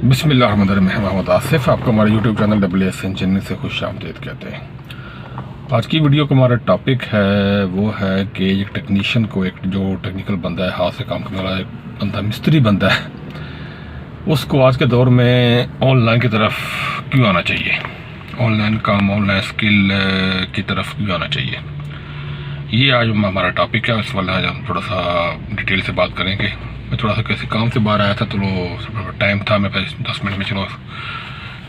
बिस्मिल्लाहिर्रहमानिर्रहीम। मैं मोहम्मद आसिफ, आपको हमारे यूट्यूब चैनल WS इंजीनियरिंग से खुश आमदीद कहते हैं। आज की वीडियो का हमारा टॉपिक है वो है कि एक टेक्नीशियन को, एक जो टेक्निकल बंदा है, हाथ से काम करने वाला एक बंदा, मिस्त्री बंदा है, उसको आज के दौर में ऑनलाइन की तरफ क्यों आना चाहिए, ऑनलाइन काम, ऑनलाइन स्किल की तरफ क्यों आना चाहिए। ये आज हमारा टॉपिक है। इस वाले आज हम थोड़ा सा डिटेल से बात करेंगे। मैं थोड़ा सा किसी काम से बाहर आया था तो टाइम था मेरे पास 10 मिनट में, चलो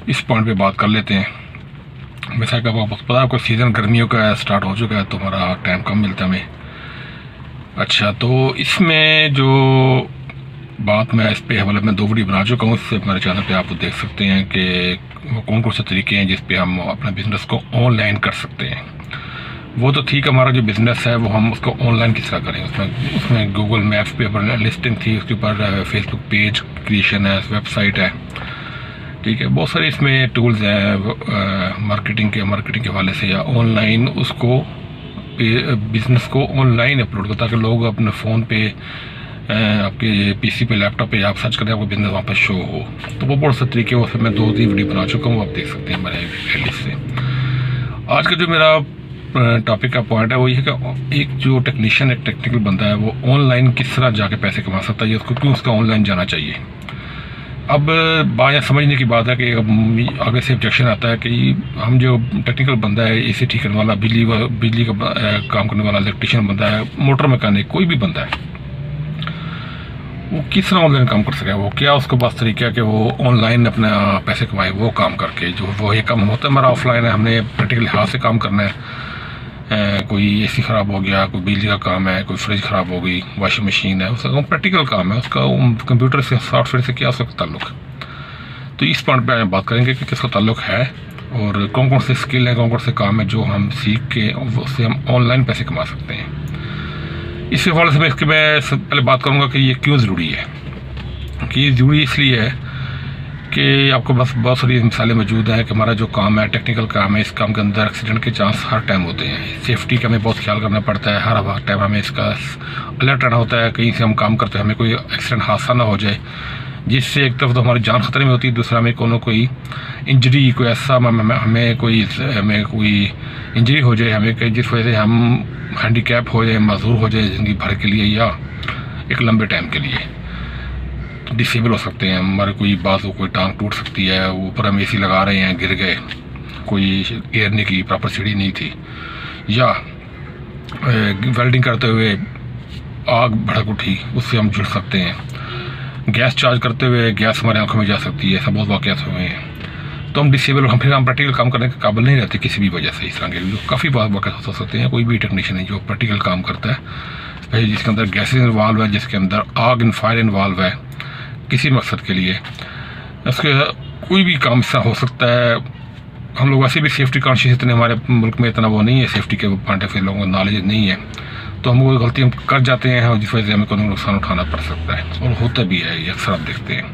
इस पॉइंट पे बात कर लेते हैं। वैसे आपको पता है, आपको सीज़न गर्मियों का स्टार्ट हो चुका है तो हमारा टाइम कम मिलता है हमें। अच्छा, तो इसमें जो बात मैं इस पे हवाले में 2 वीडियो बना चुका हूँ। इससे हमारे चैनल पे आप देख सकते हैं कि वो कौन कौन से तरीके हैं जिस पे हम अपना बिज़नेस को ऑनलाइन कर सकते हैं। वो तो ठीक है, हमारा जो बिज़नेस है वो हम उसको ऑनलाइन किस तरह करें। उसमें गूगल मैप्स पे ऊपर लिस्टिंग थी, उसके ऊपर फेसबुक पेज क्रिएशन है, वेबसाइट है, ठीक है, बहुत सारे इसमें टूल्स हैं मार्केटिंग के हवाले से, या ऑनलाइन उसको बिज़नेस को ऑनलाइन अपलोड करो ताकि लोग अपने फ़ोन पे, आपके पीसी पे, लैपटॉप पे आप सर्च करें, आपको बिज़नेस वहाँ पर शो हो। तो वो बहुत से तरीके, वो मैं 2-3 वीडियो बना चुका हूँ, आप देख सकते हैं हमारे प्लेलिस्ट से। आज का जो मेरा टॉपिक का पॉइंट है वो ये है कि एक जो टेक्नीशियन, एक टेक्निकल बंदा है, वो ऑनलाइन किस तरह जाके पैसे कमा सकता है, उसको क्यों उसका ऑनलाइन जाना चाहिए। अब बात यह समझने की बात है कि अब आगे से ऑब्जेक्शन आता है कि हम जो टेक्निकल बंदा है, एसी ठीक करने वाला, बिजली का काम करने वाला, इलेक्ट्रिशियन बंदा है, मोटर मैकेनिक, कोई भी बंदा है, वो किस तरह ऑनलाइन काम कर सके। वो क्या उसके पास तरीका है कि वो ऑनलाइन अपना पैसे कमाए, वो काम करके। जो वो ये काम होता है हमारा ऑफलाइन है, हमने प्रैक्टिकली हाथ से काम करना है। कोई एसी ख़राब हो गया, कोई बिजली का काम है, कोई फ्रिज ख़राब हो गई, वॉशिंग मशीन है, उसका प्रैक्टिकल काम है, उसका कंप्यूटर से, सॉफ्टवेयर से क्या उसका ताल्लुक है। तो इस पॉइंट पे बात करेंगे कि किसका ताल्लुक है और कौन कौन से स्किल हैं, कौन कौन से काम है जो हम सीख के उससे हम ऑनलाइन पैसे कमा सकते हैं। इस हवाले से मैं पहले बात करूँगा कि ये क्यों ज़रूरी है। कि ये ज़रूरी इसलिए है कि आपको बस बहुत सारी मिसालें मौजूद हैं कि हमारा जो काम है, टेक्निकल काम है, इस काम के अंदर एक्सीडेंट के चांस हर टाइम होते हैं। सेफ्टी का हमें बहुत ख्याल करना पड़ता है, हर टाइम हमें इसका अलर्ट रहना होता है। कहीं से हम काम करते हैं, हमें कोई एक्सीडेंट, हादसा ना हो जाए जिससे एक तरफ तो हमारी जान खतरे में होती है, दूसरा हमें कोई इंजरी, कोई ऐसा हमें कोई इंजरी हो जाए, हमें जिस वजह से हम हैंडीकैप हो जाए, मजदूर हो जाए ज़िंदगी भर के लिए या एक लंबे टाइम के लिए डिसेबल हो सकते हैं। हमारे कोई बाजू, कोई टांग टूट सकती है, ऊपर हम एसी लगा रहे हैं, गिर गए, कोई गिरने की प्रॉपर सीढ़ी नहीं थी, या वेल्डिंग करते हुए आग भड़क उठी, उससे हम जुड़ सकते हैं। गैस चार्ज करते हुए गैस हमारे आंखों में जा सकती है, ऐसा बहुत वाक़यात हुए हैं। तो हम डिसेबल, हम प्रैक्टिकल काम करने के काबिल नहीं रहते किसी भी वजह से। इस तरह के काफ़ी वाक़यात हो सकते हैं। कोई भी टेक्नीशियन है जो प्रैक्टिकल काम करता है, जिसके अंदर गैसेज इन्वॉल्व है, जिसके अंदर आग इन फायर इन्वॉल्व है किसी मकसद के लिए, उसके कोई भी काम ऐसा हो सकता है। हम लोग वैसे भी सेफ्टी कॉन्शियस इतने, हमारे मुल्क में इतना वो नहीं है, सेफ्टी के पॉइंट ऑफ व्यू लोगों को नॉलेज नहीं है, तो हम वो गलती हम कर जाते हैं और जिस वजह से हमें कोई नुकसान उठाना पड़ सकता है। और होता भी है, ये अक्सर आप देखते हैं।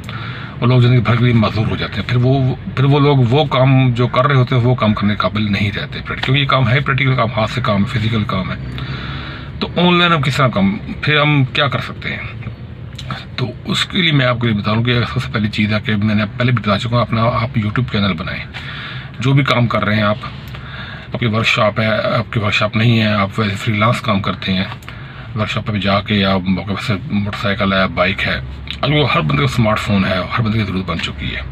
और लोग ज़िंदगी भर के लिए मजदूर हो जाते हैं। फिर वो लोग वो काम जो कर रहे होते हैं वो काम करने के काबिल नहीं रहते, क्योंकि ये काम है प्रैक्टिकल काम, हाथ से काम, फिजिकल काम है। तो ऑनलाइन हम किस तरह काम, फिर हम क्या कर सकते हैं। तो उसके लिए मैं आपको ये बताऊँ कि सबसे पहली चीज़ है कि मैंने पहले भी बता चुका हूँ, आप यूट्यूब चैनल बनाएं। जो भी काम कर रहे हैं आप, आपकी वर्कशॉप है, आपकी वर्कशॉप नहीं है, आप वैसे फ्रीलांस काम करते हैं, वर्कशॉप पे जाके आप मौके से मोटरसाइकिल है, बाइक है, अब वो हर बंदे का स्मार्टफोन है, हर बंदे की ज़रूरत बन चुकी है।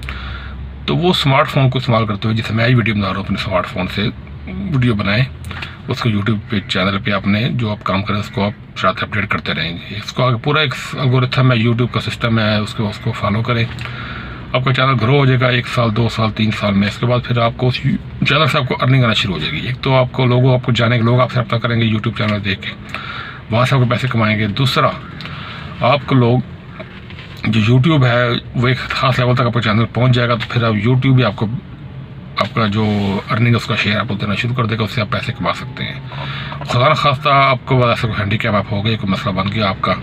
तो वो स्मार्टफोन को इस्तेमाल करते हुए, जैसे मैं ही वीडियो बना रहा हूँ अपने स्मार्टफोन से, वीडियो बनाएं, उसको यूट्यूब पे चैनल पे आपने जो आप काम करें उसको आप साथ अपडेट करते रहेंगे। इसको आगे पूरा एक एल्गोरिथम है, यूट्यूब का सिस्टम है, उसको फॉलो करें। आपका चैनल ग्रो हो जाएगा 1 साल, 2 साल, 3 साल में। इसके बाद फिर आपको उस चैनल से आपको अर्निंग आना शुरू हो जाएगी। एक तो आपको आपको जाने के लोग आपसे रब्ता करेंगे यूट्यूब चैनल देख के, वहाँ से आपको पैसे कमाएंगे। दूसरा, आपको लोग जो यूट्यूब है वो एक खास लेवल तक आपका चैनल पहुँच जाएगा, तो फिर अब यूट्यूब भी आपका जो अर्निंग उसका शेयर आपको देना शुरू कर देगा, उससे आप पैसे कमा सकते हैं। खुदा न खास्ता आपको ऐसा कोई हैंडीकैप आप हो गए, कोई मसला बन गया आपका,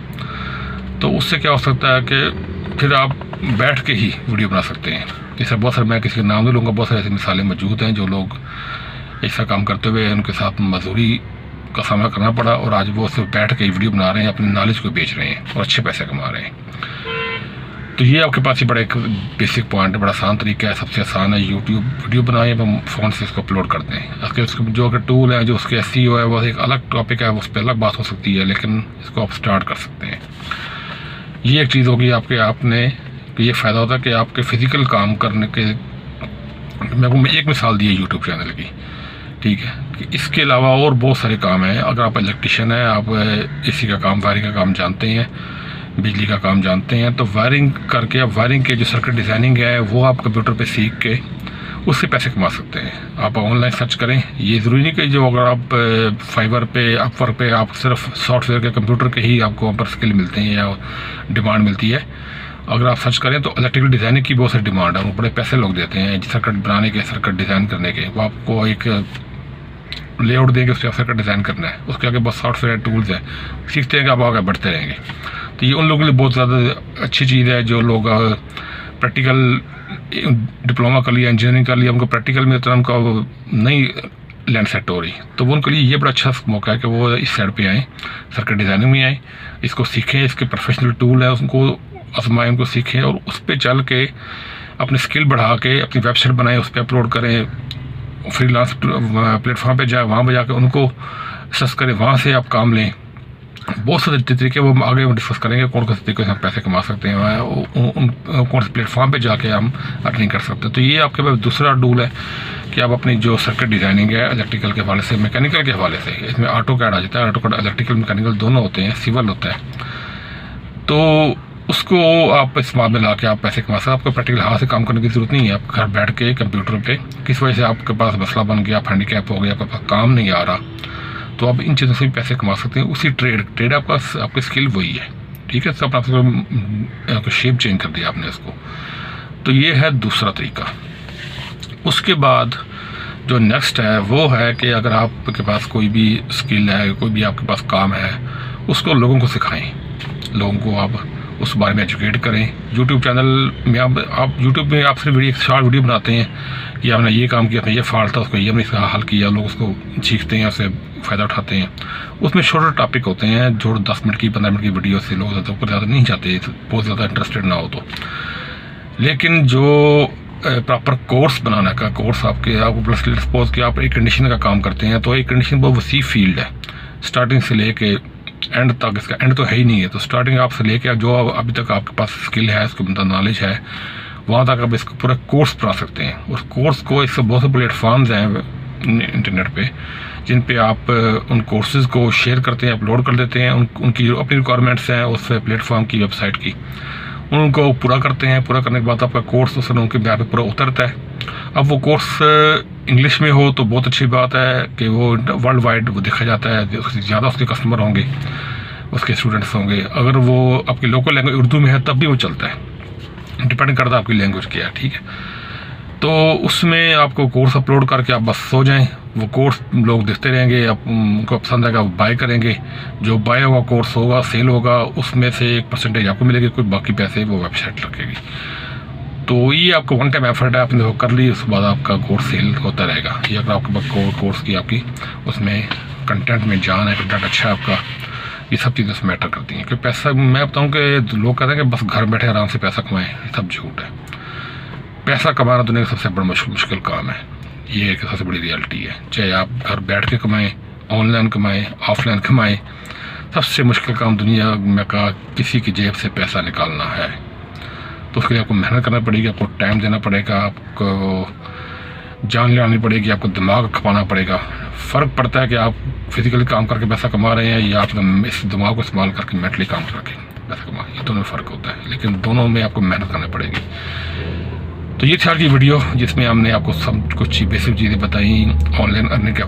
तो उससे क्या हो सकता है कि फिर आप बैठ के ही वीडियो बना सकते हैं। जैसे बहुत सारे, मैं किसी का नाम नहीं लूँगा, बहुत सारी ऐसी मिसालें मौजूद हैं जो लोग ऐसा काम करते हुए उनके साथ मजदूरी का सामना करना पड़ा और आज वो सिर्फ बैठ के वीडियो बना रहे हैं, अपनी नॉलेज को बेच रहे हैं और अच्छे पैसे कमा रहे हैं। तो ये आपके पास ही बड़ा एक बेसिक पॉइंट है, बड़ा आसान तरीका है, सबसे आसान है। यूट्यूब वीडियो बनाएं, हम फ़ोन से इसको अपलोड कर दें। उसके जो अगर टूल है, जो उसके SEO है, वो एक अलग टॉपिक है, उस पर अलग बात हो सकती है, लेकिन इसको आप स्टार्ट कर सकते हैं। ये एक चीज़ होगी आपने कि ये फ़ायदा होता है कि आपके फ़िज़िकल काम करने के, मैं एक मिसाल दी है यूट्यूब चैनल की, ठीक है, कि इसके अलावा और बहुत सारे काम हैं। अगर आप इलेक्ट्रिशियन हैं, आप AC का काम, वायरिंग का काम जानते हैं, बिजली का काम जानते हैं, तो वायरिंग करके आप वायरिंग के जो सर्किट डिज़ाइनिंग है वो आप कंप्यूटर पे सीख के उससे पैसे कमा सकते हैं। आप ऑनलाइन सर्च करें, ये ज़रूरी नहीं कि जो अगर आप फाइवर पे, अपवर्क पे आप सिर्फ सॉफ्टवेयर के कंप्यूटर के ही आपको वहाँ पर स्किल मिलते हैं या डिमांड मिलती है। अगर आप सर्च करें तो इलेक्ट्रिकल डिज़ाइनिंग की बहुत सारी डिमांड है, वो बड़े पैसे लोग देते हैं सर्किट बनाने के, सर्किट डिज़ाइन करने के। वो आपको एक लेआउट देंगे, उससे सर्किट डिज़ाइन करना है, उसके आगे बस सॉफ्टवेयर टूल्स हैं, सीखते हैं कि आप आगे बढ़ते रहेंगे। तो ये उन लोगों के लिए बहुत ज़्यादा अच्छी चीज़ है जो लोग प्रैक्टिकल डिप्लोमा कर लिया, इंजीनियरिंग कर लिया, उनको प्रैक्टिकल में इतना उनका नहीं लैंड सेट हो रही, तो वो उनके लिए ये बड़ा अच्छा मौका है कि वो इस साइड पे आएँ, सर्किट डिज़ाइनिंग में आएँ, इसको सीखें, इसके प्रोफेशनल टूल है उनको आजमाएं, उनको सीखें और उस पर चल के अपनी स्किल बढ़ा के अपनी वेबसाइट बनाएं, उस पर अपलोड करें, फ्रीलांस प्लेटफॉर्म पे जाए, वहाँ पर जाकर उनको सर्च करें, वहाँ से आप काम लें। बहुत सारे तरीके वो आगे डिस्कस करेंगे, कौन कौन से तरीके से हम पैसे कमा सकते हैं, कौन से प्लेटफॉर्म पे जाके हम अर्निंग कर सकते हैं। तो ये आपके पास दूसरा टूल है कि आप अपनी जो सर्किट डिज़ाइनिंग है इलेक्ट्रिकल के हवाले से, मैकेनिकल के हवाले से, इसमें AutoCAD आ जाता है, AutoCAD इलेक्ट्रिकल मैकेनिकल दोनों होते हैं, सिविल होता है, तो उसको आप इस्तेमाल में ला के आप पैसे कमा सकते हैं। आपको प्रैक्टिकल हाथ से काम करने की ज़रूरत नहीं है। आप घर बैठ के कंप्यूटर पे, किस वजह से आपके पास मसला बन गया, आप हैंडीकैप हो गया, आपके पास काम नहीं आ रहा, तो आप इन चीज़ों से भी पैसे कमा सकते हैं। उसी ट्रेड आपकी स्किल वही है, ठीक है। सब आपको शेप चेंज कर दिया आपने इसको। तो ये है दूसरा तरीका। उसके बाद जो नेक्स्ट है वो है कि अगर आपके पास कोई भी स्किल है, कोई भी आपके पास काम है, उसको लोगों को सिखाएं, लोगों को आप उस बारे में एजुकेट करें। यूट्यूब चैनल में आप यूट्यूब में आप सिर्फ एक शॉर्ट वीडियो बनाते हैं कि आपने ये काम किया, आपने ये फॉल्ट था, उसको ये हमने इसका हल किया, लोग उसको सीखते हैं, उससे फ़ायदा उठाते हैं। उसमें छोटे टॉपिक होते हैं जो 10 मिनट की, 15 मिनट की वीडियो से लोग ज़्यादा नहीं चाहते, बहुत ज़्यादा इंटरेस्टेड ना हो तो। लेकिन जो प्रॉपर कोर्स बनाने का, कोर्स आपको प्लस सपोज कि आप एक कंडीशन का काम करते हैं, तो एक कंडीशन बहुत वसी फील्ड है, स्टार्टिंग से लेके एंड तक। इसका एंड तो है ही नहीं है, तो स्टार्टिंग आपसे लेके जो अभी तक आपके पास स्किल है, उसको नॉलेज है, वहाँ तक आप इसको पूरा कोर्स बना सकते हैं। उस कोर्स को, इससे बहुत से प्लेटफॉर्म्स हैं इंटरनेट पे जिन पे आप उन कोर्सेज़ को शेयर करते हैं, अपलोड कर देते हैं, उनकी जो अपनी रिक्वायरमेंट्स हैं उस प्लेटफॉर्म की, वेबसाइट की, उनको पूरा करते हैं। पूरा करने के बाद आपका कोर्स उस उनके यहाँ पे पूरा उतरता है। अब वो कोर्स इंग्लिश में हो तो बहुत अच्छी बात है कि वो वर्ल्ड वाइड वो देखा जाता है, उससे ज़्यादा उसके कस्टमर होंगे, उसके स्टूडेंट्स होंगे। अगर वो आपकी लोकल लैंग्वेज उर्दू में है तब भी वो चलता है, डिपेंड करता है आपकी लैंग्वेज क्या है, ठीक है। तो उसमें आपको कोर्स अपलोड करके आप बस सो जाएं, वो कोर्स लोग देखते रहेंगे, आप उनको पसंद आएगा वो बाय करेंगे, जो बाय होगा कोर्स होगा, सेल होगा, उसमें से 1% आपको मिलेगी, कोई बाकी पैसे वो वेबसाइट रखेगी। तो ये आपको वन टाइम एफर्ट है, आपने वो कर ली, उसके बाद आपका कोर्स सेल होता रहेगा। ये अगर आपके पास कोर्स की आपकी उसमें कंटेंट में जान है, कंटेंट अच्छा है आपका, ये सब चीज़ें उसमें मैटर करती हैं। क्योंकि पैसा, मैं बताऊँ कि लोग कहते हैं कि बस घर बैठे आराम से पैसा कमाएं, सब झूठ है। पैसा कमाना दुनिया का सबसे बड़ा मुश्किल काम है, ये एक सबसे बड़ी रियलिटी है। चाहे आप घर बैठ के कमाएं, ऑनलाइन कमाएं, ऑफलाइन कमाएं, सबसे मुश्किल काम दुनिया में का किसी की जेब से पैसा निकालना है। तो उसके लिए आपको मेहनत करना पड़ेगी, आपको टाइम देना पड़ेगा, आपको जान लगानी पड़ेगी, आपको दिमाग खपाना पड़ेगा। फ़र्क पड़ता है कि आप फिजिकली काम करके पैसा कमा रहे हैं या आप इस दिमाग को इस्तेमाल करके मेंटली काम करके पैसा कमा, ये दोनों में फ़र्क होता है। लेकिन दोनों में आपको मेहनत करनी पड़ेगी। तो ये थी आज की वीडियो जिसमें हमने आपको सब कुछ बेसिक चीज़ें बताई ऑनलाइन अर्निंग के